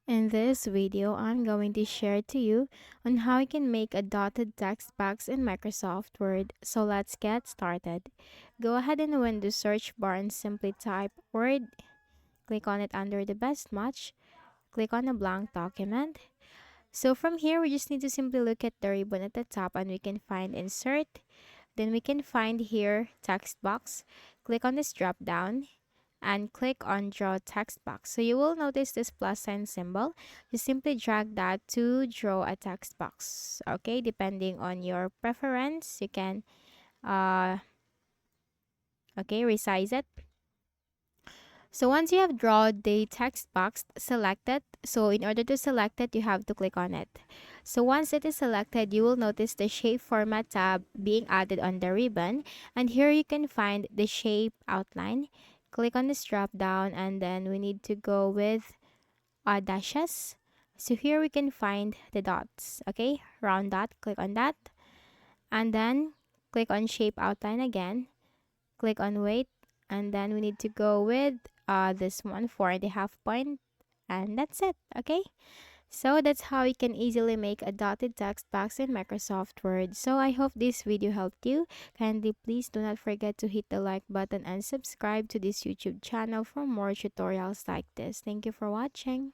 In this video, I'm going to share to you on how you can make a dotted text box in Microsoft Word. So let's get started. Go ahead and when the search bar and simply type Word, click on it under the best match, click on a blank document. So from here, we just need to simply look at the ribbon at the top and we can find insert. Then we can find here text box. Click on this drop down and click on draw text box. So you will notice this plus sign symbol. You simply drag that to draw a text box. Okay, depending on your preference, you can uh resize it. So once you have drawn the text box, select it. So in order to select it, you have to click on it. So once it is selected, you will notice the shape format tab being added on the ribbon. And here you can find the shape outline. Click on this drop down and then we need to go with dashes. So here we can find the dots. Okay, round dot, click on that. And then click on shape outline again. Click on weight and then we need to go with this one, 4.5 point, and that's it. Okay, so that's how you can easily make a dotted text box in Microsoft Word. So I hope this video helped you. Kindly please do not forget to hit the like button and subscribe to this YouTube channel for more tutorials like this. Thank you for watching.